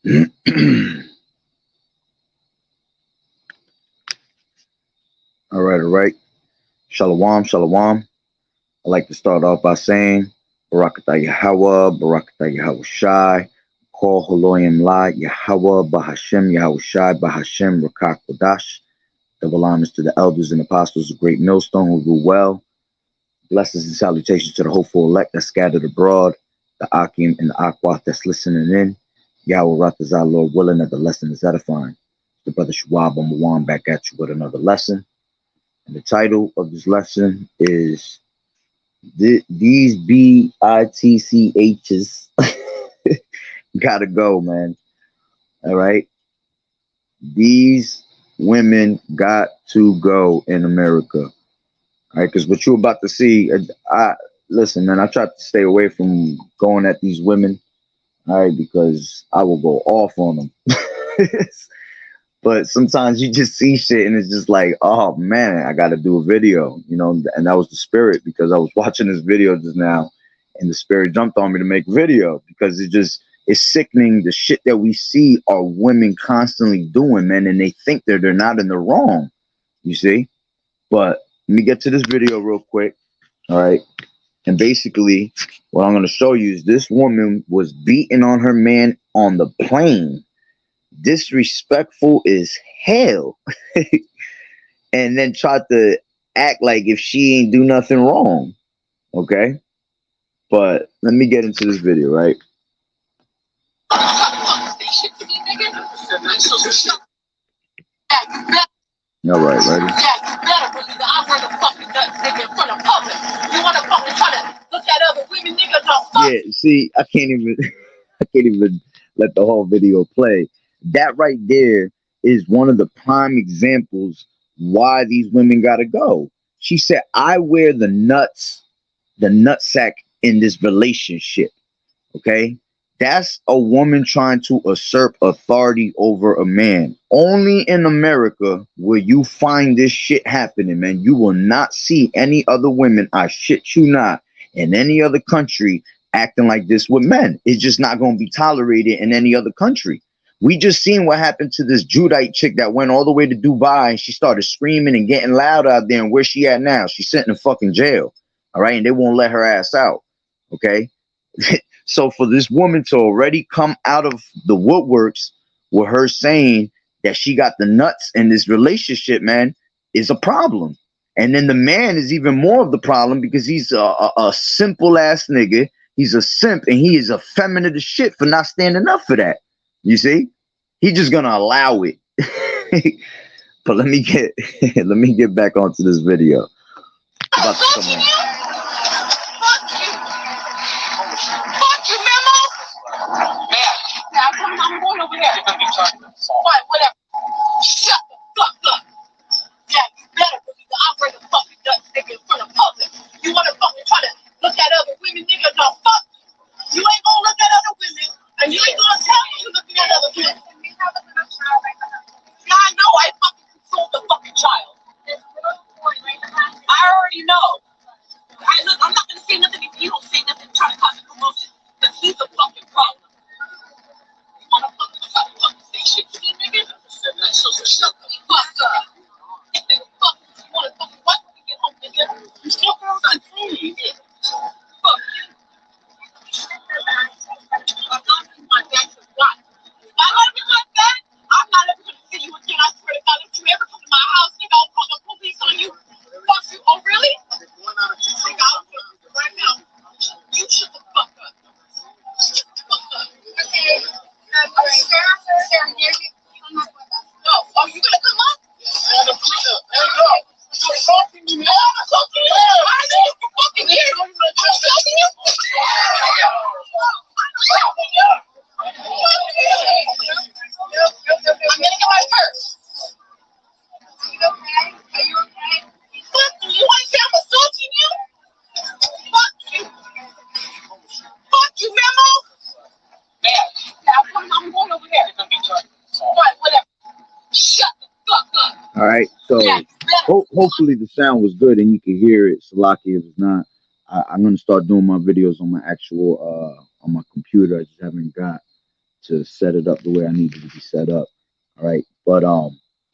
All right, all right. Shalom, shalom. I'd like to start off by saying Barakatah Yahweh, Barakatah Yahweh Shai, Call Haloyim La, Yahweh, Bahashem, Yahweh Shai, Bahashem, Rakak Kodash. Double honors to the elders and apostles of Great Millstone who rule well. Blessings and salutations to the hopeful elect that's scattered abroad, the Akim and the Akwath that's listening in. Yahweh Ratazah, Lord willing, that the lesson is edifying. The brother Shawab Amawan back at you with another lesson. And the title of this lesson is These BITCHs Gotta Go, man. All right. These women got to go in America. All right, because what you're about to see, listen, man, I try to stay away from going at these women, all right, because I will go off on them. But sometimes you just see shit and it's just like, oh man, I got to do a video, you know, and that was the spirit, because I was watching this video just now and the spirit jumped on me to make a video, because it's sickening. The shit that we see are women constantly doing, man, and they think they're not in the wrong, you see. But let me get to this video real quick. All right. And basically what I'm going to show you is this woman was beating on her man on the plane. Disrespectful as hell. And then tried to act like if she ain't do nothing wrong. Okay. But let me get into this video, right? All right, ready? Yeah, see, I can't even let the whole video play. That right there is one of the prime examples why these women gotta go. She said, I wear the nutsack in this relationship. Okay. That's a woman trying to usurp authority over a man. Only in America will you find this shit happening, man. You will not see any other women, I shit you not, in any other country acting like this with men. It's just not going to be tolerated in any other country. We just seen what happened to this Judite chick that went all the way to Dubai and she started screaming and getting loud out there. And where's she at now? She's sitting in fucking jail. All right. And they won't let her ass out. Okay. So for this woman to already come out of the woodworks with her saying that she got the nuts in this relationship, man, is a problem. And then the man is even more of the problem, because he's a simple ass nigga. He's a simp, and he is effeminate as shit for not standing up for that. You see, he just gonna allow it. But let me get back onto this video. About to come on. I'm going over there. Fine, whatever. Shut the fuck up. Yeah, you better believe that I bring a fucking nuts nigga in front of public. You wanna fucking try to look at other women, nigga? No, fuck you. You ain't gonna look at other women, and you ain't gonna tell me you looking at other women. Yeah, I know I fucking controlled the fucking child. I already know. Look, I'm not gonna say nothing if you don't say nothing to try to cause a commotion, because he's a fucking problem. Shit to me, nigga. So shut the fuck up. Nigga, fuck you. You wanna fucking watch when we get home, nigga? You still girls on TV, nigga. Fuck you. I'm not in my back to what? If I let me like that, I'm not ever gonna see you again. I swear to God, if you ever come to my house, nigga, I'll call the police on you. Fuck you. Oh, really? Nigga, I'll put you right now. You shut the fuck up. Shut the fuck up. Okay. No, are you gonna come up? I'm talking to you. Why are you fucking here? I'm talking to you. I'm gonna get my purse. Are you okay? Are you okay? Fuck you. You want to say I'm assaulting you? Fuck you. Fuck you, Memo. I'm going over there. Right, whatever. Shut the fuck up. All right, so hopefully the sound was good and you can hear it. Salaki, if it's not, I'm gonna start doing my videos on my actual on my computer. I just haven't got to set it up the way I needed to be set up. All right. But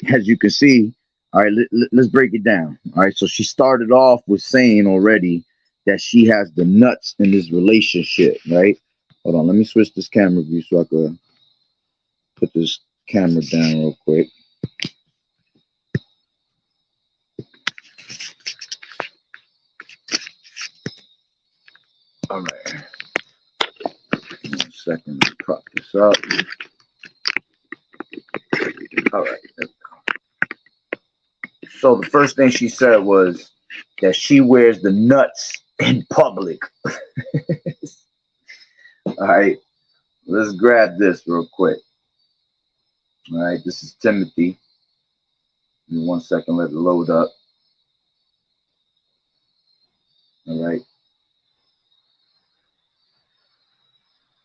as you can see, all right, let's break it down. All right. So she started off with saying already that she has the nuts in this relationship, right? Hold on, let me switch this camera view so I could put this camera down real quick. All right. 1 second to prop this up. All right. So the first thing she said was that she wears the nuts in public. All right. Let's grab this real quick. All right. This is Timothy. Give me 1 second. Let it load up. All right.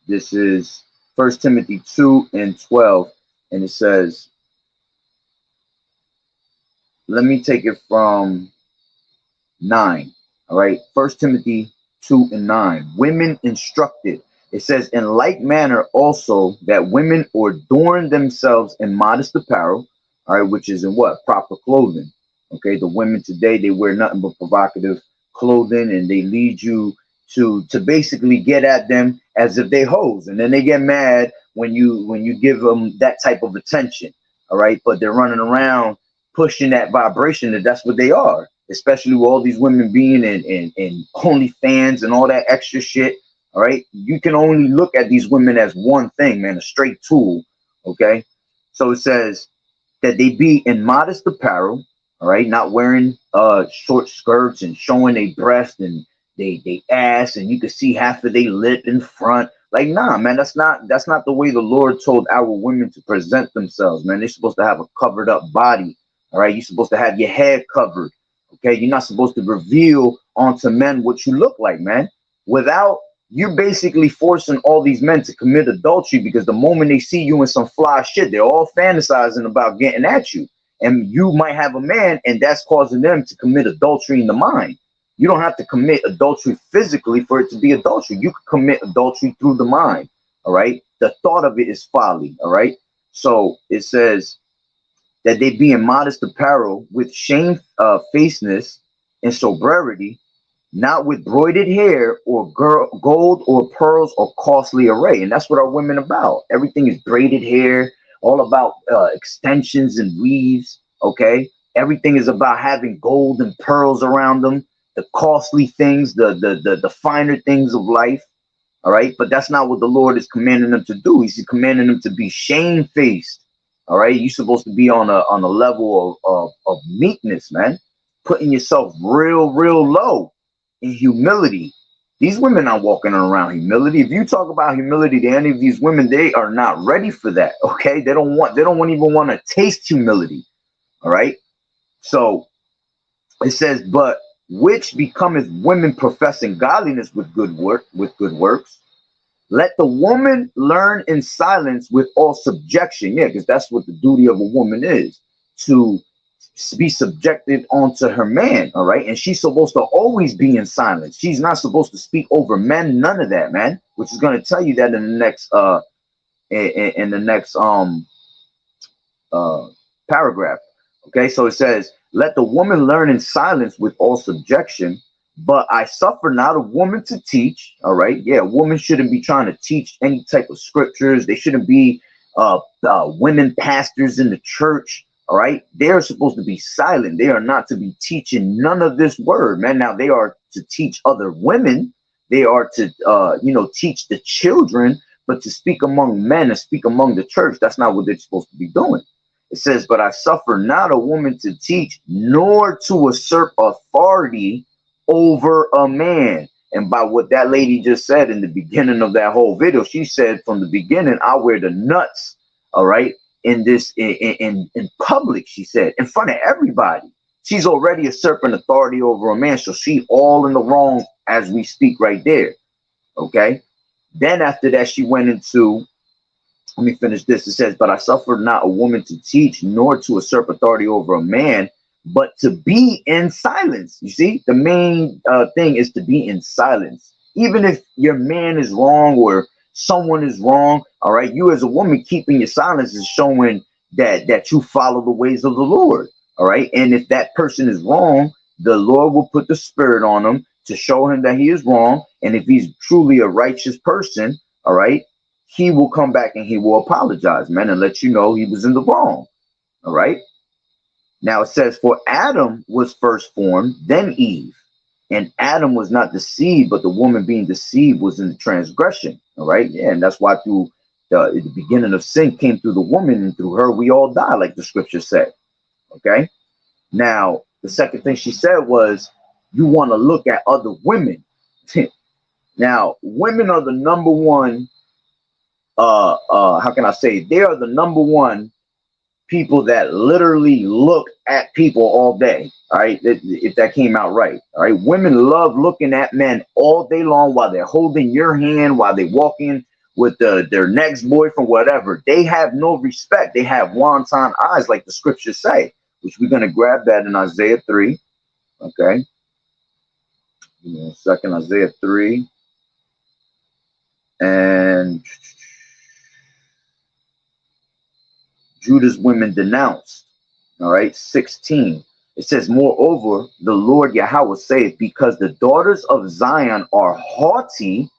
This is 1 Timothy 2:12. And it says, let me take it from 9. All right. 1 Timothy 2:9. Women instructed. It says, in like manner also that women adorn themselves in modest apparel, all right, which is in what? Proper clothing. Okay. The women today, they wear nothing but provocative clothing, and they lead you to basically get at them as if they hoes. And then they get mad when you give them that type of attention. All right. But they're running around pushing that vibration, that that's what they are, especially with all these women being in OnlyFans and all that extra shit. All right. You can only look at these women as one thing, man, a straight tool. Okay. So it says that they be in modest apparel. All right. Not wearing short skirts and showing their breast and they ass, and you can see half of their lip in front. Like, nah, man, that's not the way the Lord told our women to present themselves, man. They're supposed to have a covered up body. All right. You're supposed to have your head covered. Okay. You're not supposed to reveal onto men what you look like, man. Without, you're basically forcing all these men to commit adultery, because the moment they see you in some fly shit, they're all fantasizing about getting at you. And you might have a man, and that's causing them to commit adultery in the mind. You don't have to commit adultery physically for it to be adultery. You can commit adultery through the mind. All right. The thought of it is folly. All right. So it says that they be in modest apparel with shamefacedness and sobriety, not with broided hair or gold or pearls or costly array. And that's what our women about. Everything is braided hair, all about extensions and weaves. Okay. Everything is about having gold and pearls around them, the costly things, the finer things of life. All right. But that's not what the Lord is commanding them to do. He's commanding them to be shamefaced. All right. You're supposed to be on a level of meekness, man, putting yourself real low in humility. These women are walking around humility. If you talk about humility to any of these women, they are not ready for that. Okay. They don't even want to taste humility. All right. So it says, but which becometh women professing godliness with good works. Let the woman learn in silence with all subjection. Yeah, because that's what the duty of a woman is, to be subjected onto her man. All right. And she's supposed to always be in silence. She's not supposed to speak over men. None of that, man, which is going to tell you that in the next paragraph. Okay. So it says, let the woman learn in silence with all subjection. But I suffer not a woman to teach. All right. Yeah. A woman shouldn't be trying to teach any type of scriptures. They shouldn't be women pastors in the church. All right. They're supposed to be silent. They are not to be teaching none of this word, man. Now they are to teach other women. They are to, teach the children, but to speak among men and speak among the church, that's not what they're supposed to be doing. It says, but I suffer not a woman to teach, nor to usurp authority over a man. And by what that lady just said in the beginning of that whole video, she said from the beginning, I wear the nuts. All right. In public, she said, in front of everybody. She's already usurping authority over a man. So she all in the wrong as we speak right there. Okay. Then after that, she went into, let me finish this. It says, but I suffer not a woman to teach, nor to usurp authority over a man, but to be in silence. You see, the main thing is to be in silence. Even if your man is wrong or someone is wrong, all right, you as a woman keeping your silence is showing that you follow the ways of the Lord. All right. And if that person is wrong, the Lord will put the spirit on him to show him that he is wrong. And if he's truly a righteous person, all right, he will come back and he will apologize, man, and let you know he was in the wrong. All right. Now it says, for Adam was first formed, then Eve. And Adam was not deceived, but the woman being deceived was in the transgression. All right. Yeah. And that's why through the beginning of sin came through the woman, and through her we all die, like the scripture said. Okay. Now, the second thing she said was, you want to look at other women. Now, women are the number one, how can I say, they are the number one people that literally look at people all day. All right, if that came out right. All right, women love looking at men all day long while they're holding your hand, while they're walking with their next boyfriend, whatever. They have no respect. They have wanton eyes, like the scriptures say, which we're going to grab that in Isaiah 3. Okay. Give me a second. Isaiah 3. And Judah's women denounced. All right. 16. It says, moreover, the Lord Yahweh saith, because the daughters of Zion are haughty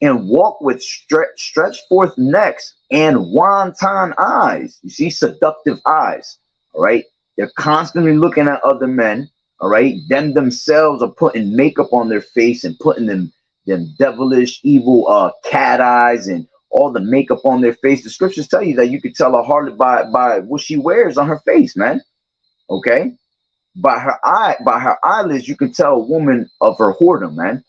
and walk with stretched forth necks and wanton eyes. You see, seductive eyes. All right. They're constantly looking at other men. All right. Them themselves are putting makeup on their face and putting them devilish, evil cat eyes and all the makeup on their face. The scriptures tell you that you could tell a harlot by what she wears on her face, man. Okay. By her eyelids, you can tell a woman of her whoredom, man,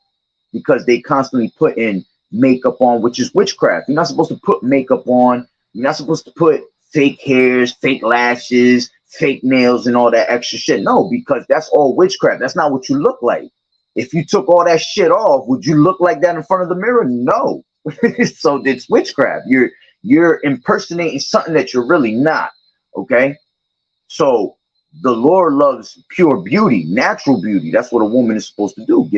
because they constantly put in makeup on, which is witchcraft. You're not supposed to put makeup on. You're not supposed to put fake hairs, fake lashes, fake nails, and all that extra shit. No, because that's all witchcraft. That's not what you look like. If you took all that shit off, would you look like that in front of the mirror? No. So it's witchcraft. You're impersonating something that you're really not. Okay. So the Lord loves pure beauty, natural beauty. That's what a woman is supposed to do.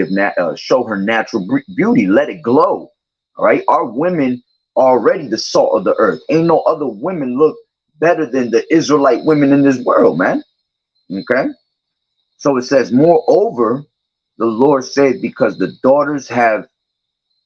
Show her natural beauty. Let it glow. All right. Our women are already the salt of the earth. Ain't no other women look better than the Israelite women in this world, man. Okay. So it says, moreover, the Lord said, because the daughters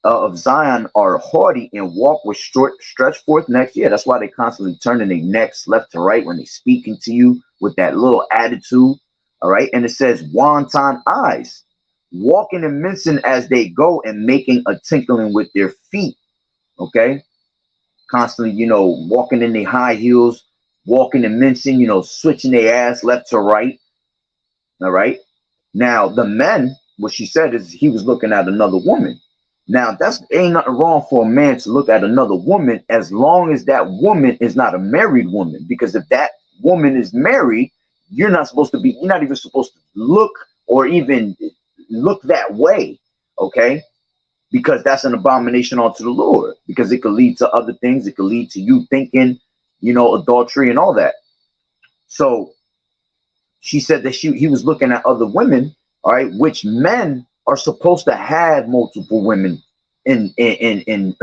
of Zion are haughty and walk with stretched forth necks. Yeah, that's why they constantly turning their necks left to right when they speaking to you with that little attitude. All right. And it says wanton eyes, walking and mincing as they go and making a tinkling with their feet. Okay. Constantly, walking in their high heels, walking and mincing, switching their ass left to right. All right. Now, the men, what she said is he was looking at another woman. Now, ain't nothing wrong for a man to look at another woman as long as that woman is not a married woman. Because if that woman is married, you're not even supposed to look or even look that way. Okay. Because that's an abomination unto the Lord, because it could lead to other things. It could lead to you thinking, adultery and all that. So she said that he was looking at other women, all right, which men are supposed to have multiple women in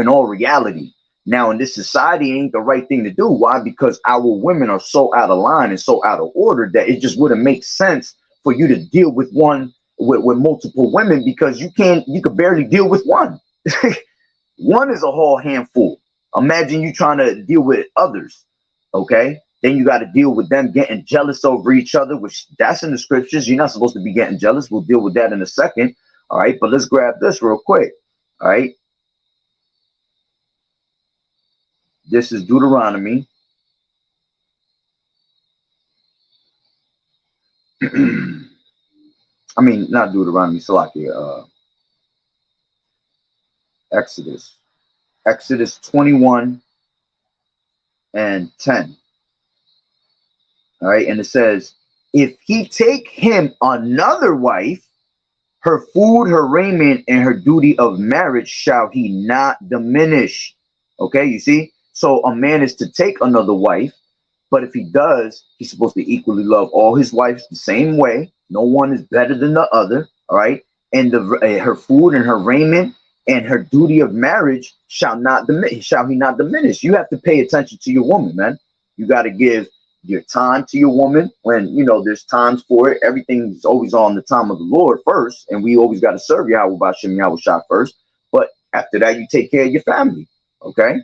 all reality. Now, in this society, it ain't the right thing to do. Why? Because our women are so out of line and so out of order that it just wouldn't make sense for you to deal with with multiple women, because you could barely deal with one. One is a whole handful. Imagine you trying to deal with others. Okay. Then you got to deal with them getting jealous over each other, which that's in the scriptures. You're not supposed to be getting jealous. We'll deal with that in a second. All right. But let's grab this real quick. All right. This is Deuteronomy. I mean, not Deuteronomy, Salakia. Exodus 21 and 10. All right. And it says, if he take him another wife, her food, her raiment, and her duty of marriage shall he not diminish. Okay. You see? So a man is to take another wife, but if he does, he's supposed to equally love all his wives the same way. No one is better than the other. All right. And her food and her raiment and her duty of marriage shall he not diminish. You have to pay attention to your woman, man. You got to give your time to your woman when, you know, there's times for it. Everything's always on the time of the Lord first, and we always got to serve Yahawah first. But after that, you take care of your family, okay?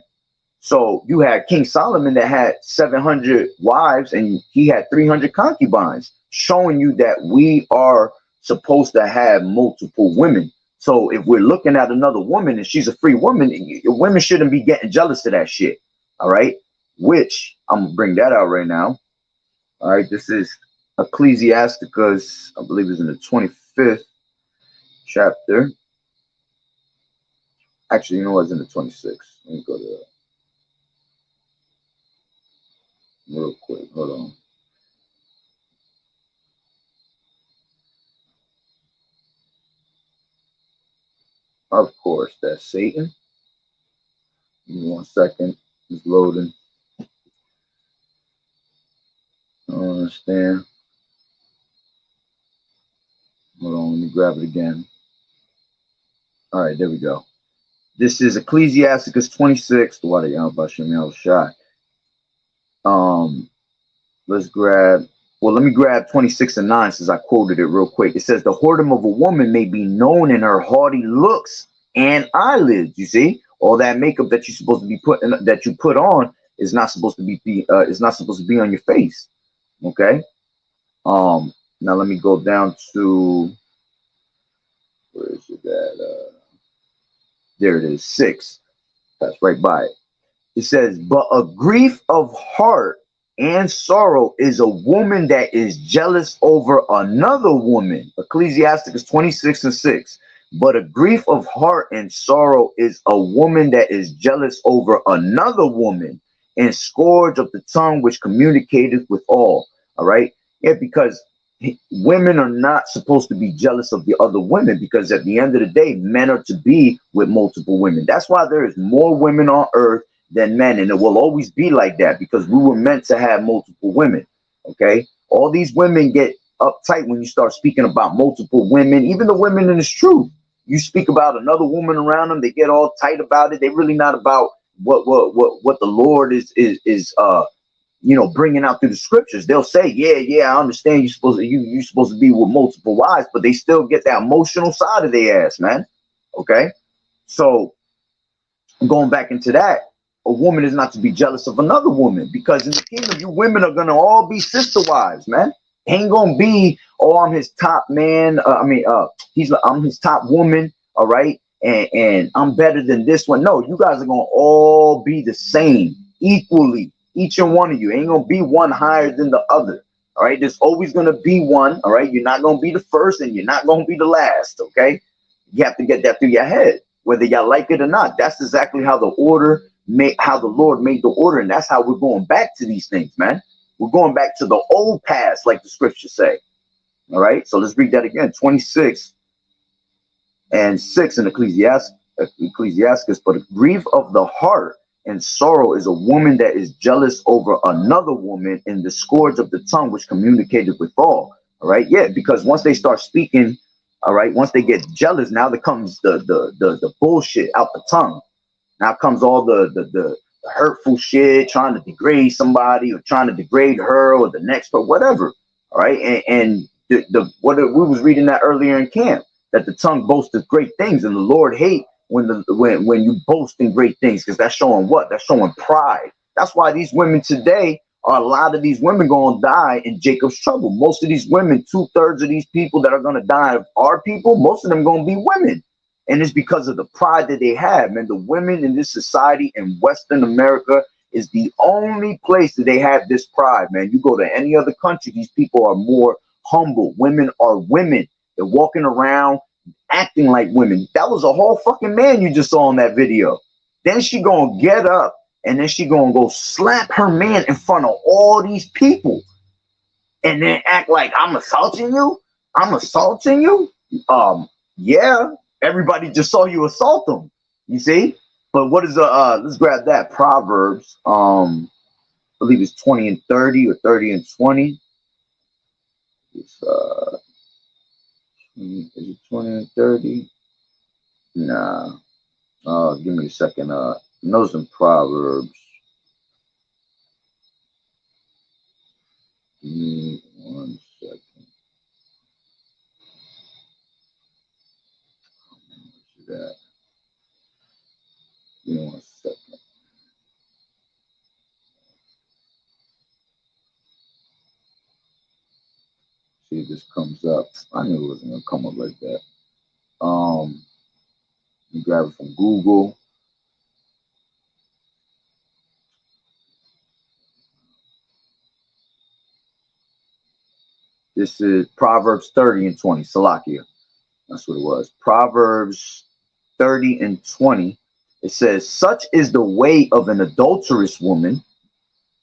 So you had King Solomon that had 700 wives and he had 300 concubines, showing you that we are supposed to have multiple women. So if we're looking at another woman and she's a free woman, women shouldn't be getting jealous of that shit. All right. Which I'm gonna bring that out right now. All right. This is Ecclesiasticus, I believe it's in the 25th chapter. Actually, you know what's in the 26th? Let me go to that real quick. Hold on. Of course, that's Satan. Give me 1 second. It's loading. I don't understand. Hold on, let me grab it again. All right, there we go. This is Ecclesiasticus 26. What are y'all about shot? Let's grab. Well, let me grab 26 and 9 since I quoted it real quick. It says, "The whoredom of a woman may be known in her haughty looks and eyelids." You see, all that makeup that you're supposed to be putting, that you put on, is not supposed to be is not supposed to be on your face. Okay. Now let me go down to, where is it at? There it is, 6. That's right by it. It says, "But a grief of heart and sorrow is a woman that is jealous over another woman." Ecclesiasticus 26 and 6. "But a grief of heart and sorrow is a woman that is jealous over another woman, and scourge of the tongue which communicateth with all." All right. Yeah, because women are not supposed to be jealous of the other women, because at the end of the day, men are to be with multiple women. That's why there is more women on earth than men, and it will always be like that, because we were meant to have multiple women. Okay, all these women get uptight when you start speaking about multiple women. Even the women in this truth, you speak about another woman around them, they get all tight about it. They're really not about what the Lord is you know, bringing out through the scriptures. They'll say, yeah, I understand you're supposed to be with multiple wives, but they still get that emotional side of their ass, man. Okay, so going back into that, a woman is not to be jealous of another woman, because in the kingdom, you women are gonna all be sister wives, man. Ain't gonna be, oh, I'm his top man. I'm his top woman. All right, and I'm better than this one. No, you guys are gonna all be the same, equally. Each and one of you ain't gonna be one higher than the other. All right, there's always gonna be one. All right, you're not gonna be the first, and you're not gonna be the last. Okay, you have to get that through your head, whether y'all like it or not. That's exactly how the Lord made the order, and that's how we're going back to these things, man. We're going back to the old past, like the scriptures say. All right, so let's read that again. 26 and 6 in Ecclesiasticus. "But a grief of the heart and sorrow is a woman that is jealous over another woman, in the scourge of the tongue which communicated with all." All right, yeah, because once they start speaking, all right, once they get jealous, now there comes the bullshit out the tongue. Now comes all the hurtful shit, trying to degrade somebody, or trying to degrade her or the next, or whatever. All right, and what we was reading that earlier in camp, that the tongue boasteth great things, and the Lord hate when you boast in great things, because that's showing what? That's showing pride. That's why these women today, a lot of these women gonna die in Jacob's trouble. Most of these women, 2/3 of these people that are gonna die of our people, most of them gonna be women. And it's because of the pride that they have, man. The women in this society in Western America is the only place that they have this pride, man. You go to any other country, these people are more humble. Women are women. They're walking around acting like women. That was a whole fucking man you just saw in that video. Then she gonna get up, and then she gonna go slap her man in front of all these people, and then act like, I'm assaulting you. I'm assaulting you. Yeah, everybody just saw you assault them. You see? But what is let's grab that. Proverbs, I believe it's 20 and 30, or 30 and 20. It's is it 20 and 30? Nah. Give me a second. Those in Proverbs. Give me 1 second. That. Give me 1 second. See if this comes up. I knew it wasn't gonna come up like that. You grab it from Google. This is Proverbs 30 and 20. Salakia. That's what it was. Proverbs 30 and 20. It says, such is the way of an adulterous woman.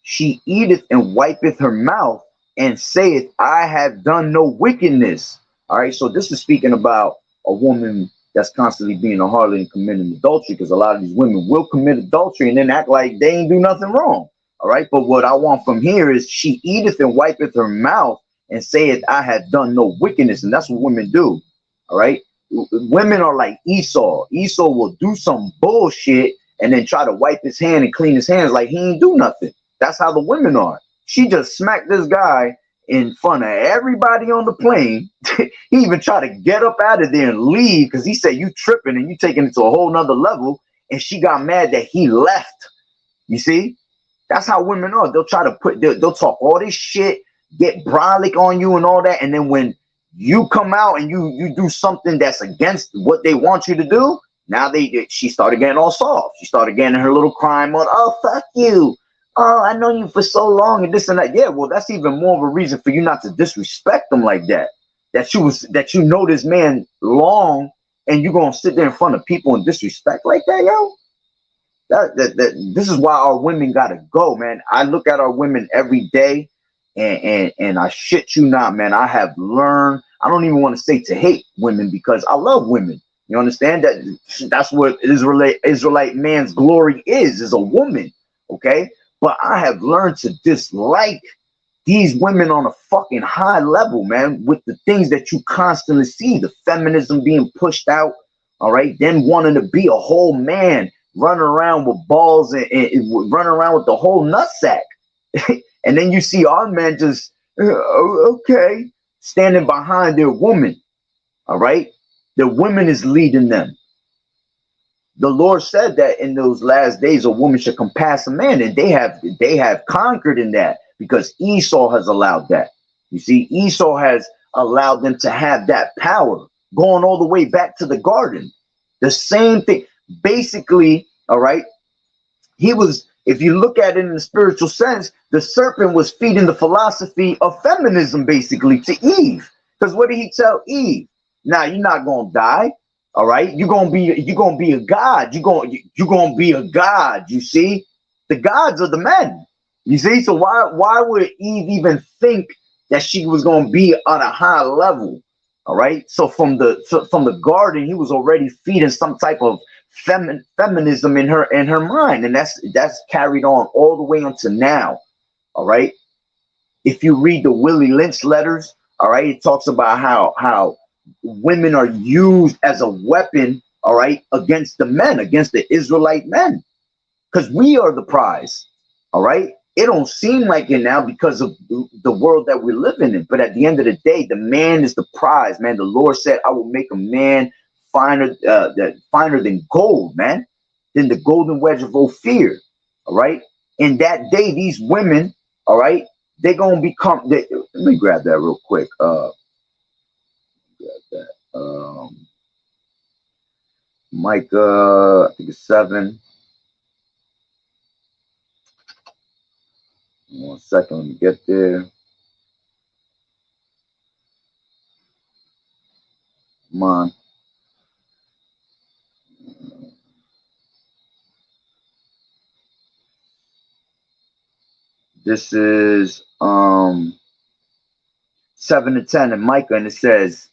She eateth and wipeth her mouth and saith, I have done no wickedness. All right. So this is speaking about a woman that's constantly being a harlot and committing adultery, because a lot of these women will commit adultery and then act like they ain't do nothing wrong. All right. But what I want from here is she eateth and wipeth her mouth and saith, I have done no wickedness. And that's what women do. All right. Women are like Esau. Esau will do some bullshit and then try to wipe his hand and clean his hands like he ain't do nothing. That's how the women are. She just smacked this guy in front of everybody on the plane. He even tried to get up out of there and leave because he said, you tripping and you taking it to a whole nother level. And she got mad that he left. You see? That's how women are. They'll try to they'll talk all this shit, get brolic on you and all that. And then when you come out and you do something that's against what they want you to do, now she started getting all soft. She started getting her little crime on. Oh, fuck you. Oh, I know you for so long and this and that. Yeah, well, that's even more of a reason for you not to disrespect them like that. That you know this man long and you're gonna sit there in front of people and disrespect like that, yo. This is why our women gotta go, man. I look at our women every day, and I shit you not, man. I have learned. I don't even want to say to hate women because I love women. You understand that? That's what Israelite man's glory is a woman. Okay. But I have learned to dislike these women on a fucking high level, man, with the things that you constantly see, the feminism being pushed out, all right, then wanting to be a whole man, running around with balls and running around with the whole nutsack. And then you see our men just, okay, standing behind their woman, all right? The woman is leading them. The Lord said that in those last days, a woman should compass a man, and they have conquered in that because Esau has allowed that. You see, Esau has allowed them to have that power, going all the way back to the garden. The same thing, basically. All right, he was. If you look at it in the spiritual sense, the serpent was feeding the philosophy of feminism, basically, to Eve. Because what did he tell Eve? Now you're not gonna die. All right, you're gonna be a god. You're gonna be a god. You see, the gods are the men. You see, so why would Eve even think that she was gonna be on a high level? All right, so from the garden, he was already feeding some type of feminism in her mind, and that's carried on all the way until now. All right, if you read the Willie Lynch letters, all right, it talks about how women are used as a weapon, all right, against the men, against the Israelite men, because we are the prize. All right, it don't seem like it now because of the world that we're living in, but at the end of the day, the man is the prize, man. The Lord said, I will make a man finer than gold, man, than the golden wedge of Ophir. All right, in that day, these women, all right, they're gonna become. Let me grab that real quick. Grab that. Micah, I think it's 7. 1 second, let me get there. Come on. This is 7 to 10 in Micah, and it says,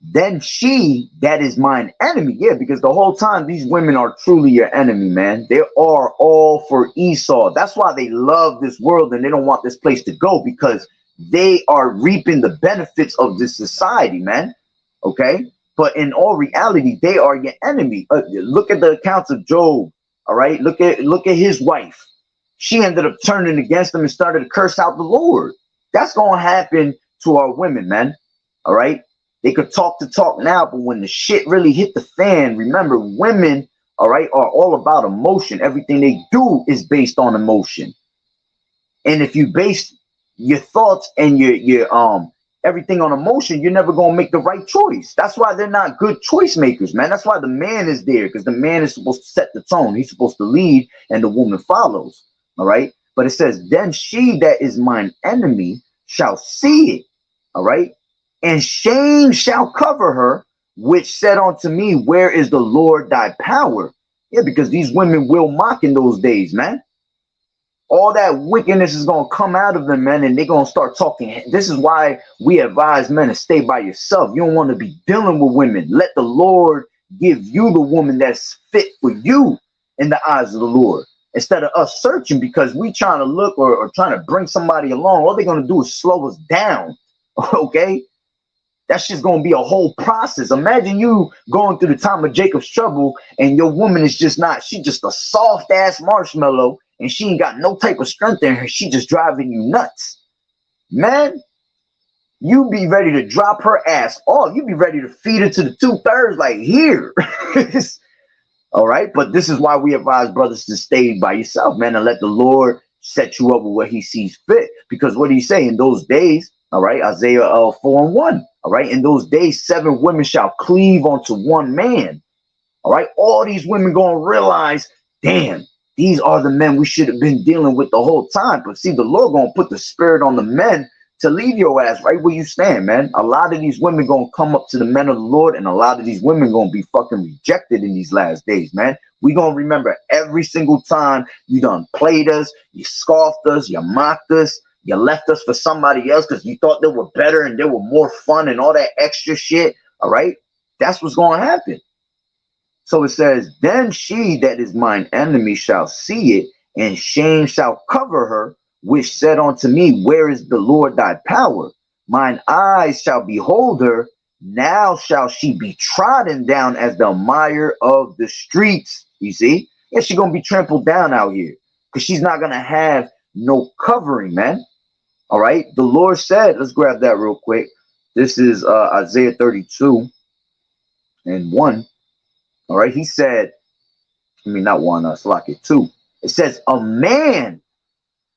then she that is mine enemy. Yeah, because the whole time these women are truly your enemy, man. They are all for Esau. That's why they love this world and they don't want this place to go, because they are reaping the benefits of this society, man. Okay, But in all reality, they are your enemy. Look at the accounts of Job. All right, look at his wife. She ended up turning against him and started to curse out the Lord. That's gonna happen to our women, man. All right, they could talk the talk now, but when the shit really hit the fan, remember, women, all right, are all about emotion. Everything they do is based on emotion. And if you base your thoughts and your everything on emotion, you're never gonna make the right choice. That's why they're not good choice makers, man. That's why the man is there, because the man is supposed to set the tone. He's supposed to lead, and the woman follows. All right. But it says, then she that is mine enemy shall see it. All right. And shame shall cover her, which said unto me, where is the Lord thy power? Yeah, because these women will mock in those days, man. All that wickedness is going to come out of them, man, and they're going to start talking. This is why we advise men to stay by yourself. You don't want to be dealing with women. Let the Lord give you the woman that's fit for you in the eyes of the Lord, instead of us searching because we trying to look or trying to bring somebody along. All they're going to do is slow us down, okay? That's just going to be a whole process. Imagine you going through the time of Jacob's trouble and your woman is just not, she just a soft ass marshmallow and she ain't got no type of strength in her. She just driving you nuts. Man, you be ready to drop her ass off. You be ready to feed her to the 2/3 like here. All right. But this is why we advise brothers to stay by yourself, man, and let the Lord set you up with what he sees fit. Because what do you say in those days? All right. Isaiah 4:1. All right. In those days, 7 women shall cleave unto one man. All right. All these women going to realize, damn, these are the men we should have been dealing with the whole time. But see, the Lord going to put the spirit on the men to leave your ass right where you stand, man. A lot of these women going to come up to the men of the Lord, and a lot of these women going to be fucking rejected in these last days, man. We going to remember every single time you done played us, you scoffed us, you mocked us, you left us for somebody else because you thought they were better and they were more fun and all that extra shit. All right. That's what's going to happen. So it says, then she that is mine enemy shall see it, and shame shall cover her, which said unto me, where is the Lord thy power? Mine eyes shall behold her. Now shall she be trodden down as the mire of the streets. You see? Yeah, she's going to be trampled down out here because she's not going to have no covering, man. All right. The Lord said, let's grab that real quick. This is Isaiah 32:1. All right. He said, I mean, not 1, Slack 2. It says, a man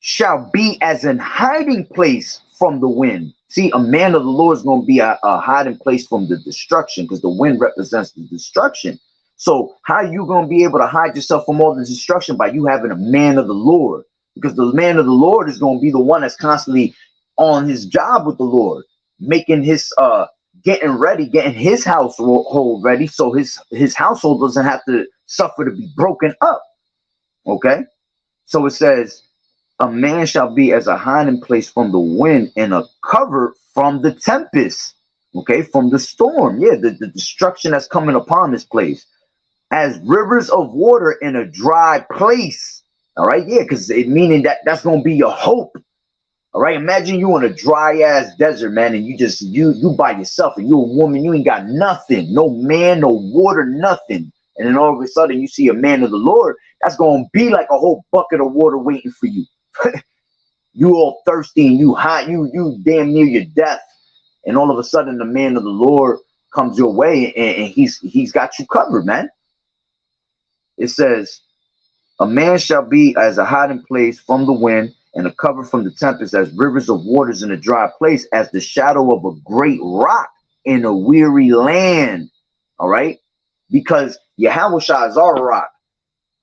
shall be as an hiding place from the wind. See, a man of the Lord is going to be a hiding place from the destruction, because the wind represents the destruction. So how are you going to be able to hide yourself from all the destruction? By you having a man of the Lord, because the man of the Lord is going to be the one that's constantly on his job with the Lord, making his getting ready, getting his household ready, so his household doesn't have to suffer to be broken up. Okay, so it says, a man shall be as a hiding place from the wind and a cover from the tempest. Okay, from the storm. Yeah, the destruction that's coming upon this place. As rivers of water in a dry place. All right, yeah, because it meaning that's gonna be your hope. All right, imagine you in a dry ass desert, man, and you by yourself, and you a woman, you ain't got nothing, no man, no water, nothing. And then all of a sudden you see a man of the Lord, that's gonna be like a whole bucket of water waiting for you. You all thirsty and you hot, you damn near your death, and all of a sudden the man of the Lord comes your way, and he's got you covered, man. It says, a man shall be as a hiding place from the wind and a cover from the tempest, as rivers of waters in a dry place, as the shadow of a great rock in a weary land. All right, because Yahawah is our rock.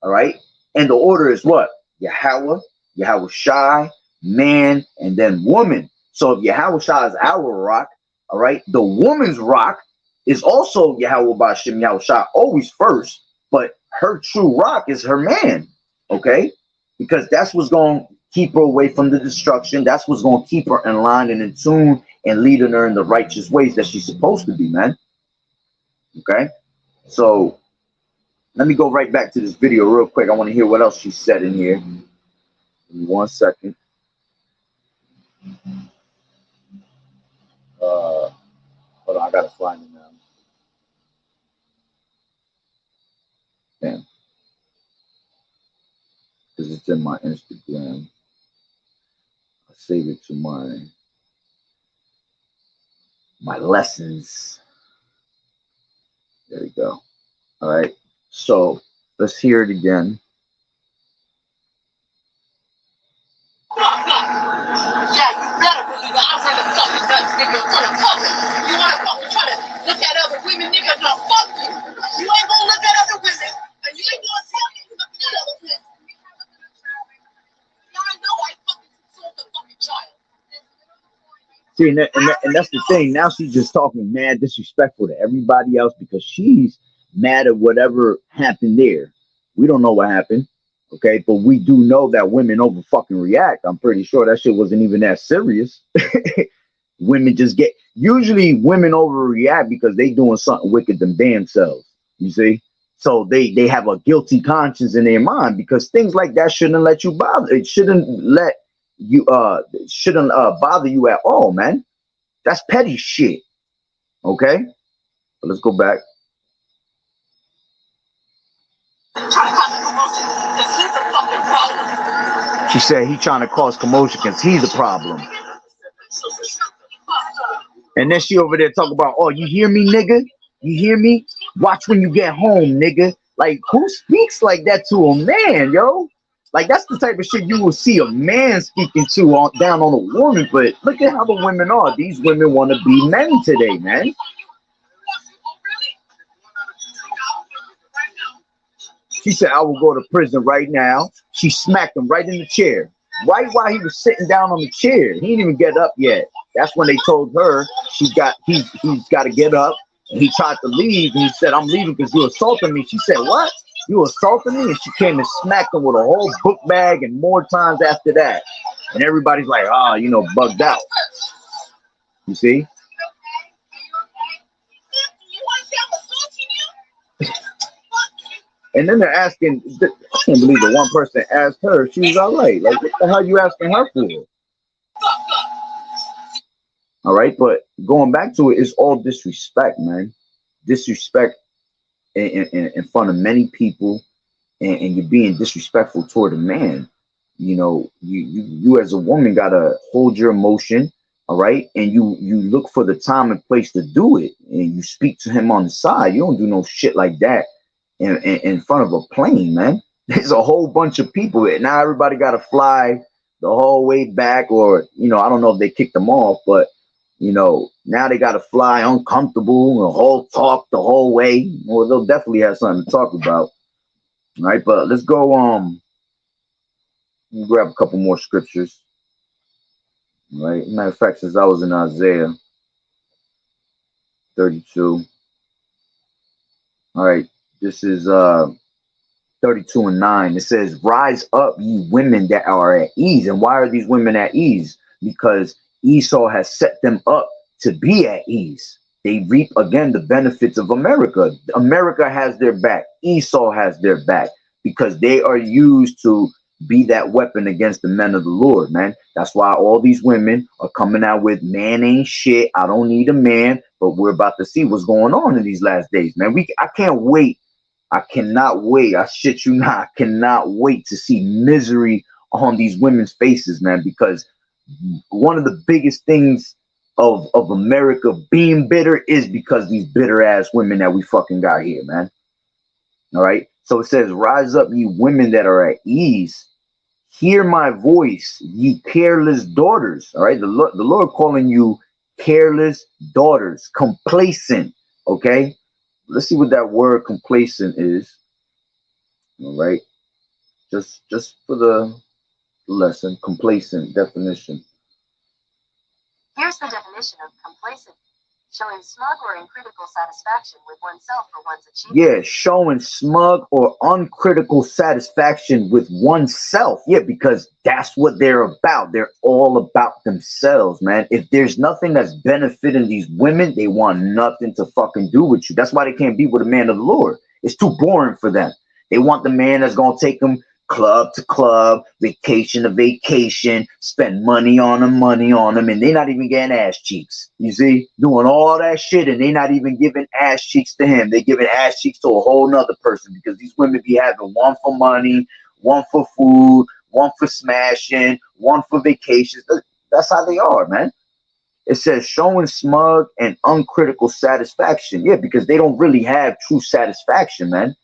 All right, and the order is what? Yahawah, Yahawah, man, and then woman. So if Yahawah is our rock, all right, the woman's rock is also Yahawah Ba'Shem Yahawah, always first, but her true rock is her man. Okay, because that's what's going to keep her away from the destruction. That's what's going to keep her in line and in tune and leading her in the righteous ways that she's supposed to be, man. Okay, so let me go right back to this video real quick. I want to hear what else she said in here. Give me 1 second. Hold on, I gotta find it now. Damn, because it's in my Instagram. I save it to my lessons. There we go. All right. So let's hear it again. Yeah, you better believe it. I'm gonna fucking nuts, nigga. I'm gonna fuck it. You wanna fucking try to look at other women, nigga? No, fuck you. You ain't gonna look at other women, and you ain't gonna tell me you looking at other women. Now I know I fucking sold the fucking child. See, and that's the thing. Now she's just talking mad disrespectful to everybody else because she's mad at whatever happened there. We don't know what happened, okay? But we do know that women over fucking react. I'm pretty sure that shit wasn't even that serious. Women just get, usually women overreact because they doing something wicked them damn selves. You see? So they have a guilty conscience in their mind because things like that shouldn't let you bother. It shouldn't let you bother you at all, man. That's petty shit. Okay? So let's go back. She said he trying to cause commotion because he's the problem. And then she over there talking about, oh, you hear me, nigga? You hear me? Watch when you get home, nigga. Like, who speaks like that to a man, yo? Like, that's the type of shit you will see a man speaking to down on a woman. But look at how the women are. These women want to be men today, man. She said, I will go to prison right now. She smacked him right in the chair. Right while he was sitting down on the chair. He didn't even get up yet. That's when they told her he's got to get up. And he tried to leave. And he said, I'm leaving because you assaulted me. She said, what? You assaulted me? And she came and smacked him with a whole book bag and more times after that. And everybody's like, oh, you know, bugged out. You see? And then they're asking, I can't believe that one person asked her, she was all right. Like, what the hell are you asking her for? All right, but going back to it, it's all disrespect, man. Disrespect in front of many people, and you're being disrespectful toward a man. You know, you as a woman gotta hold your emotion, all right, and you look for the time and place to do it, and you speak to him on the side. You don't do no shit like that in front of a plane, man. There's a whole bunch of people. Now everybody got to fly the whole way back, or, you know, I don't know if they kicked them off, but, you know, now they got to fly uncomfortable, the whole talk the whole way. Well, they'll definitely have something to talk about. All right, but let's go, we'll grab a couple more scriptures. All right, matter of fact, since I was in Isaiah 32. All right. This is 32 and 9. It says, rise up, ye women that are at ease. And why are these women at ease? Because Esau has set them up to be at ease. They reap again the benefits of America. America has their back. Esau has their back because they are used to be that weapon against the men of the Lord, man. That's why all these women are coming out with, man ain't shit. I don't need a man. But we're about to see what's going on in these last days, man. I can't wait. I cannot wait. I shit you not. I cannot wait to see misery on these women's faces, man, because one of the biggest things of America being bitter is because these bitter ass women that we fucking got here, man. All right. So it says, rise up, ye women that are at ease. Hear my voice, ye careless daughters. All right. The Lord calling you careless daughters, complacent. Okay. Let's see what that word complacent is. All right. Just for the lesson, complacent definition. Here's the definition of complacent. Showing smug or uncritical satisfaction with oneself or one's achievement. Yeah, showing smug or uncritical satisfaction with oneself. Yeah, because that's what they're about. They're all about themselves, man. If there's nothing that's benefiting these women, they want nothing to fucking do with you. That's why they can't be with a man of the Lord. It's too boring for them. They want the man that's going to take them club to club, vacation to vacation, spend money on them, and they're not even getting ass cheeks. You see, doing all that shit, and they're not even giving ass cheeks to him. They're giving ass cheeks to a whole nother person because these women be having one for money, one for food, one for smashing, one for vacations. That's how they are, man. It says showing smug and uncritical satisfaction. Yeah, because they don't really have true satisfaction, man.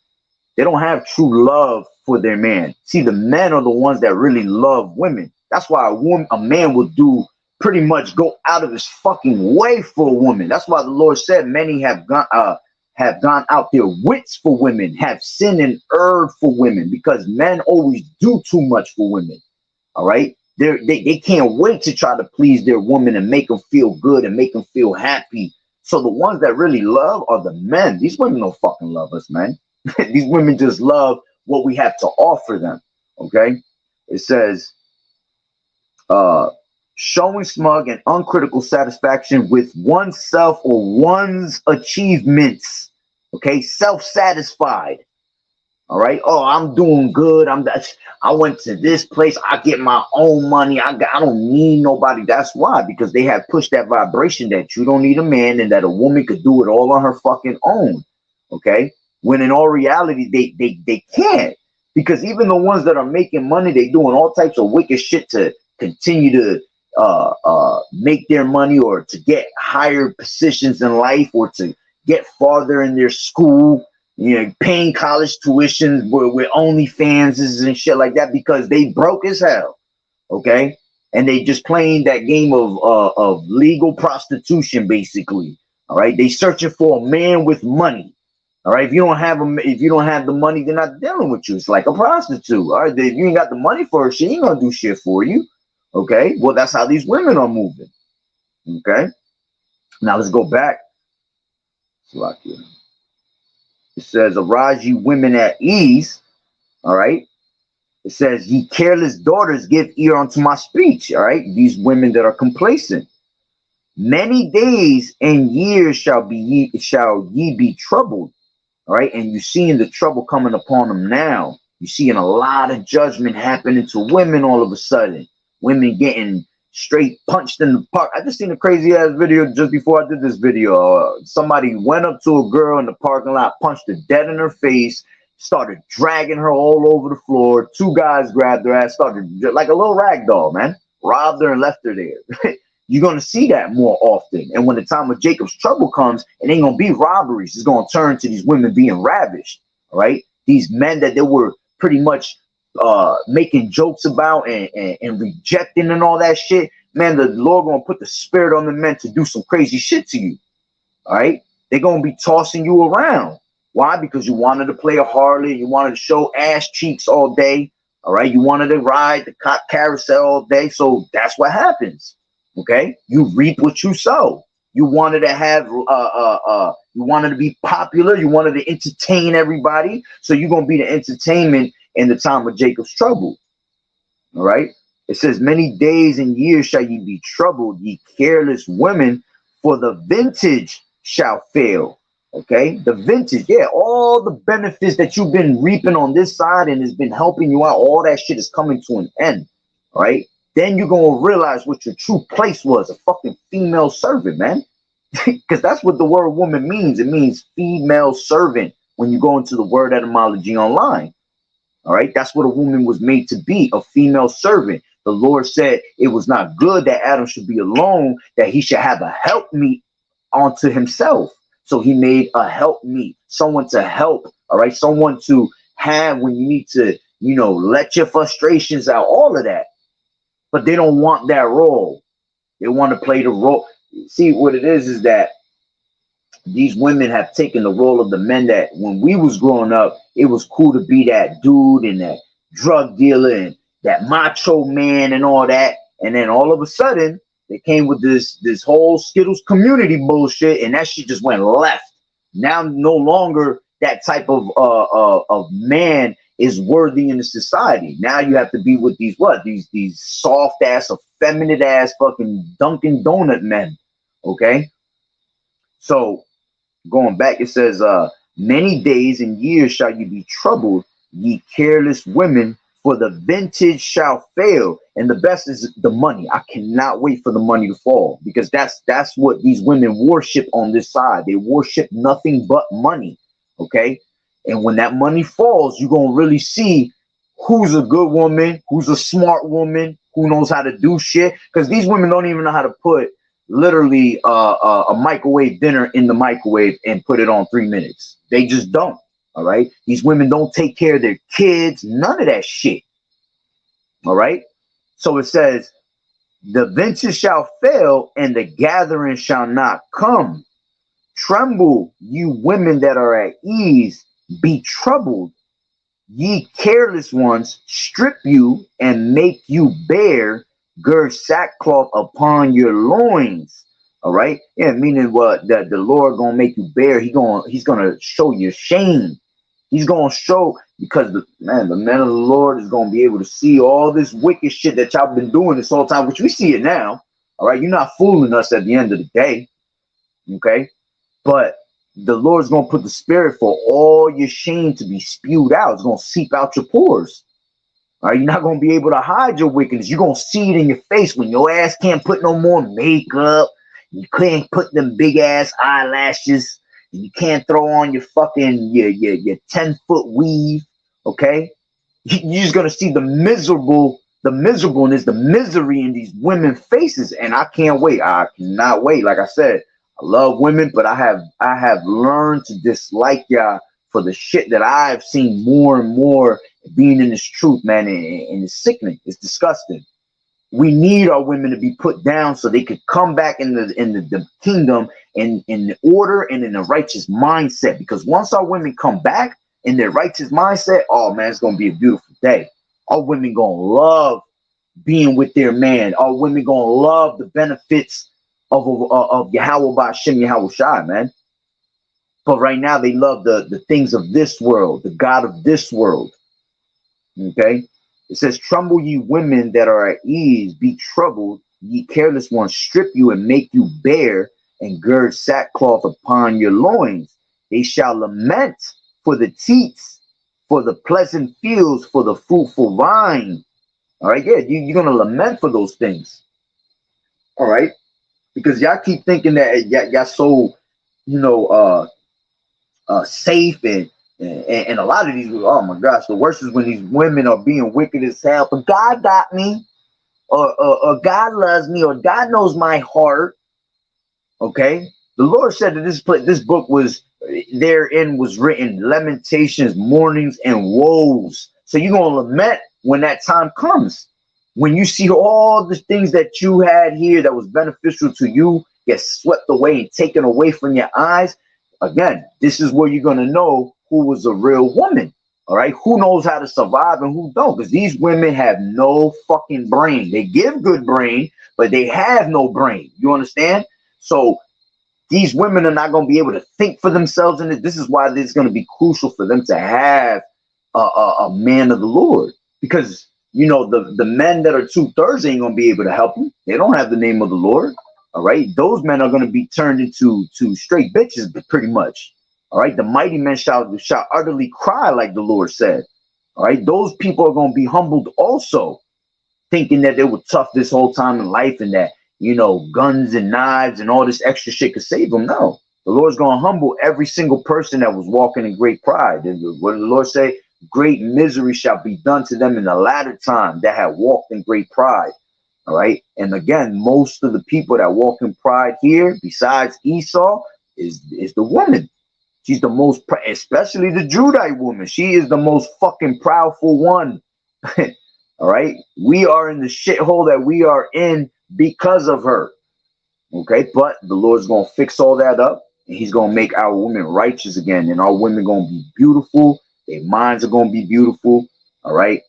They don't have true love for their man. See, the men are the ones that really love women. That's why a man will do pretty much go out of his fucking way for a woman. That's why the Lord said many have gone out their wits for women, have sinned and erred for women, because men always do too much for women. All right. They can't wait to try to please their woman and make them feel good and make them feel happy. So the ones that really love are the men. These women don't fucking love us, man. These women just love what we have to offer them. Okay. It says, showing smug and uncritical satisfaction with oneself or one's achievements. Okay. Self-satisfied. All right. Oh, I'm doing good. I went to this place. I get my own money. I don't need nobody. That's why, because they have pushed that vibration that you don't need a man and that a woman could do it all on her fucking own. Okay. When in all reality, they can't, because even the ones that are making money, they doing all types of wicked shit to continue to make their money, or to get higher positions in life, or to get farther in their school. You know, paying college tuition with OnlyFans and shit like that, because they broke as hell. Okay, and they just playing that game of legal prostitution, basically. All right, they searching for a man with money. All right, if you don't have the money, they're not dealing with you. It's like a prostitute. All right, if you ain't got the money for her, she ain't gonna do shit for you. Okay, well, that's how these women are moving. Okay, now let's go back. It says, arise ye women at ease. All right. It says, ye careless daughters, give ear unto my speech. All right. These women that are complacent. Many days and years shall ye be troubled. All right. And you're seeing the trouble coming upon them now. You're seeing a lot of judgment happening to women all of a sudden. Women getting straight punched in the park. I just seen a crazy ass video just before I did this video. Somebody went up to a girl in the parking lot, punched her dead in her face, started dragging her all over the floor. Two guys grabbed her ass, started like a little rag doll, man. Robbed her and left her there. You're going to see that more often. And when the time of Jacob's trouble comes, it ain't going to be robberies. It's going to turn to these women being ravished. All right. These men that they were pretty much making jokes about and rejecting and all that shit, man, the Lord gonna put the spirit on the men to do some crazy shit to you. All right, they're gonna be tossing you around. Why? Because you wanted to play a harlot, you wanted to show ass cheeks all day. All right, you wanted to ride the cock carousel all day. So that's what happens. Okay, you reap what you sow. You wanted to have you wanted to be popular, you wanted to entertain everybody, so you're gonna be the entertainment in the time of Jacob's trouble. All right. It says, many days and years shall ye be troubled, ye careless women, for the vintage shall fail. Okay. The vintage. Yeah. All the benefits that you've been reaping on this side and has been helping you out, all that shit is coming to an end. All right. Then you're going to realize what your true place was, a fucking female servant, man. Because that's what the word woman means. It means female servant when you go into the word etymology online. All right, that's what a woman was made to be, a female servant. The Lord said it was not good that Adam should be alone, that he should have a helpmeet unto himself. So he made a helpmeet, someone to help. All right, someone to have when you need to, let your frustrations out, all of that. But they don't want that role. They want to play the role. See, what it is that these women have taken the role of the men that when we was growing up, it was cool to be that dude and that drug dealer and that macho man and all that. And then all of a sudden they came with this whole Skittles community bullshit, and that shit just went left. Now no longer that type of man is worthy in the society. Now you have to be with these soft ass, effeminate ass fucking Dunkin' Donut men. Okay. So going back, it says, many days and years shall you be troubled, ye careless women, For the vintage shall fail. And the best is the money. I cannot wait for the money to fall, because that's what these women worship on this side. They worship nothing but money. Okay. And when that money falls, you're going to really see who's a good woman, who's a smart woman, who knows how to do shit. Because these women don't even know how to put literally a microwave dinner in the microwave and put it on 3 minutes. They just don't. All right. These women don't take care of their kids. None of that shit. All right. So it says, the vintage shall fail and the gathering shall not come. Tremble, you women that are at ease. Be troubled, ye careless ones. Strip you and make you bare. Gird sackcloth upon your loins. All right. Yeah, meaning what? That the Lord gonna make you bare. He's gonna show you shame. He's gonna show, because the man of the Lord is gonna be able to see all this wicked shit that y'all been doing this whole time, which we see it now. All right, you're not fooling us at the end of the day. Okay, but the Lord's gonna put the spirit for all your shame to be spewed out. It's gonna seep out your pores. All right, you're not gonna be able to hide your wickedness. You're gonna see it in your face when your ass can't put no more makeup. You can't put them big ass eyelashes. You can't throw on your fucking your 10-foot weave. Okay, you're just gonna see the miserableness, the misery in these women's faces, and I can't wait. I cannot wait. Like I said, I love women, but I have learned to dislike y'all for the shit that I've seen more and more being in this truth, man, and it's sickening. It's disgusting. We need our women to be put down so they could come back in the kingdom in order and in a righteous mindset. Because once our women come back in their righteous mindset, oh man, it's gonna be a beautiful day. Our women gonna love being with their man. Our women gonna love the benefits of YAHAWAH'S, Yahawah, man. But right now they love the things of this world, the God of this world. Okay. It says, tremble ye women that are at ease, be troubled, ye careless ones. Strip you and make you bare, and gird sackcloth upon your loins. They shall lament for the teats, for the pleasant fields, for the fruitful vine. All right, yeah, you're going to lament for those things. All right, because y'all keep thinking that y'all so, safe and a lot of these, oh my gosh, the worst is when these women are being wicked as hell. But God got me, or God loves me, or God knows my heart. Okay, the Lord said that this book was therein was written lamentations, mournings, and woes. So you're gonna lament when that time comes. When you see all the things that you had here that was beneficial to you get swept away and taken away from your eyes. Again, this is where you're gonna know who was a real woman. All right, who knows how to survive and who don't, because these women have no fucking brain. They give good brain, but they have no brain. You understand? So these women are not going to be able to think for themselves, and this is why this is going to be crucial for them to have a man of the Lord, because the men that are 2/3 ain't going to be able to help them. They don't have the name of the Lord. All right, those men are going to be turned into straight bitches, pretty much. All right, the mighty men shall utterly cry, like the Lord said. All right, those people are going to be humbled also, thinking that they were tough this whole time in life and that, guns and knives and all this extra shit could save them. No, the Lord's going to humble every single person that was walking in great pride. What did the Lord say? Great misery shall be done to them in the latter time that had walked in great pride. All right, and again, most of the people that walk in pride here, besides Esau, is the woman. She's the most, especially the Judite woman. She is the most fucking proudful one. All right. We are in the shithole that we are in because of her. Okay. But the Lord's going to fix all that up, and he's going to make our women righteous again. And our women going to be beautiful. Their minds are going to be beautiful. All right.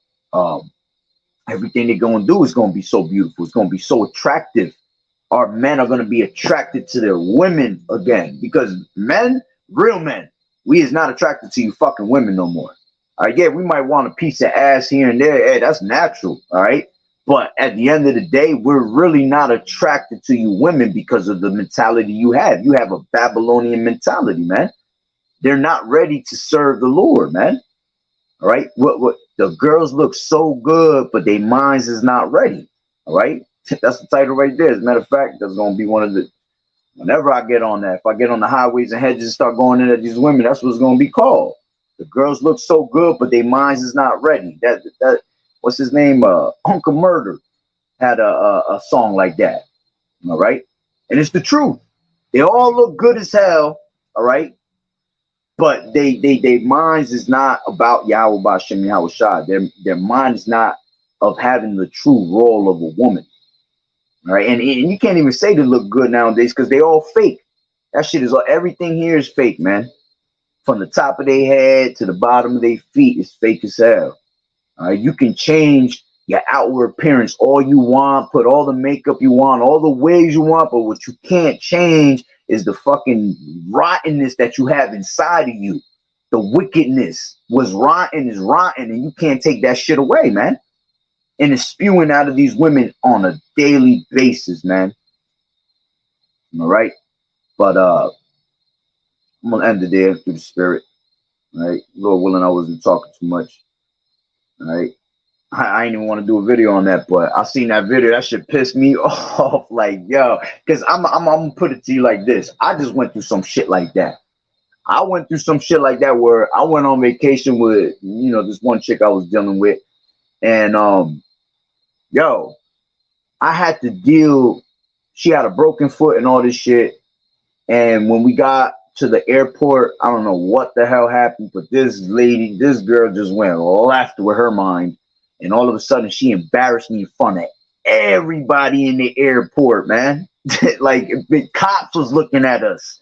Everything they're going to do is going to be so beautiful. It's going to be so attractive. Our men are going to be attracted to their women again, because men, real men, we is not attracted to you fucking women no more. All right, yeah, we might want a piece of ass here and there. Hey, that's natural. All right, but at the end of the day, we're really not attracted to you women because of the mentality you have. You have a Babylonian mentality, man. They're not ready to serve the Lord, man. All right. What the girls look so good, but their minds is not ready. All right. That's the title right there. As a matter of fact, that's gonna be one of the whenever I get on that, if I get on the highways and hedges and start going in at these women, that's what's gonna be called. The girls look so good, but their minds is not ready. That what's his name? Uncle Murder had a song like that. All right. And it's the truth. They all look good as hell. All right. But they minds is not about Yahweh Bashem Yahweh Shai. Their mind is not of having the true role of a woman. All right. And you can't even say they look good nowadays because they all fake. That shit is all everything here is fake, man. From the top of their head to the bottom of their feet is fake as hell. You can change your outward appearance all you want, put all the makeup you want, all the ways you want, but what you can't change is the fucking rottenness that you have inside of you. The wickedness was rotten is rotten, and you can't take that shit away, man. And it's spewing out of these women on a daily basis, man. All right. But I'm gonna end it there through the spirit. All right. Lord willing, I wasn't talking too much. All right. I ain't even want to do a video on that, but I seen that video. That shit pissed me off. Like, yo, because I'm gonna put it to you like this. I just went through some shit like that. I went through some shit like that where I went on vacation with, this one chick I was dealing with. And yo, I had to deal. She had a broken foot and all this shit. And when we got to the airport, I don't know what the hell happened, but this girl just went left with her mind. And all of a sudden, she embarrassed me in front of everybody in the airport, man. Like, the cops was looking at us,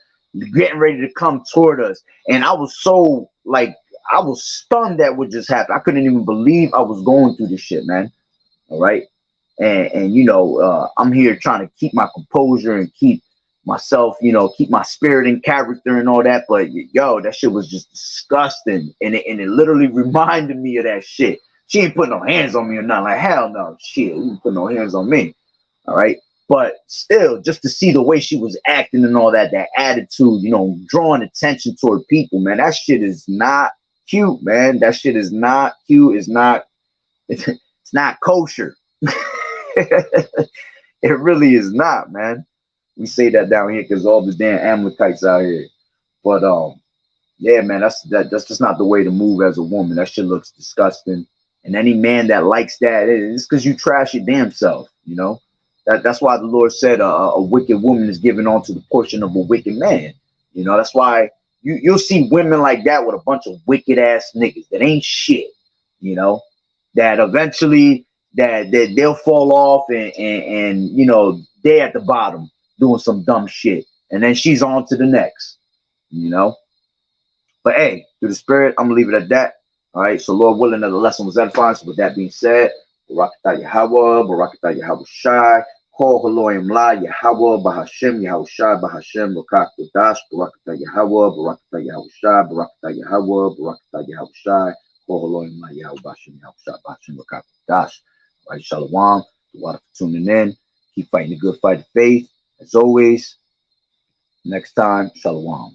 getting ready to come toward us. And I was so, like, I was stunned that what just happened. I couldn't even believe I was going through this shit, man. All right. And I'm here trying to keep my composure and keep myself, keep my spirit and character and all that. But, yo, that shit was just disgusting. And it literally reminded me of that shit. She ain't putting no hands on me or nothing. Like, hell no, shit, you ain't putting no hands on me. All right. But still, just to see the way she was acting and all that attitude, drawing attention toward people, man, that shit is not cute, man. That shit is not cute. It's not kosher. It really is not, man. We say that down here because all the damn Amalekites out here. But yeah, man, that's just not the way to move as a woman. That shit looks disgusting. And any man that likes that, it's because you trash your damn self, That's why the Lord said a wicked woman is given onto the portion of a wicked man. That's why you'll see women like that with a bunch of wicked ass niggas that ain't shit, that eventually that they'll fall off and they at the bottom doing some dumb shit. And then she's on to the next, But hey, through the spirit, I'm gonna leave it at that. All right, so Lord willing, that the lesson was edifying. So with that being said, Barakatah Yahweh, Barakatah Yahweh Shai, Kol Haloim La, Yahweh, Bahashem, Yahweh Shai, Bahashem, Rakak Dash, Barakatah Yahweh, Barakatah Yahweh Shai, Barakatah Yahweh, Barakatah Yahweh Shai, Kol Haloim La, Yahweh, Bahashem, Yahweh Shai, Bahashem, Rakak Dash. All right, Shalom, the water for tuning in. Keep fighting the good fight of faith. As always, next time, Shalom.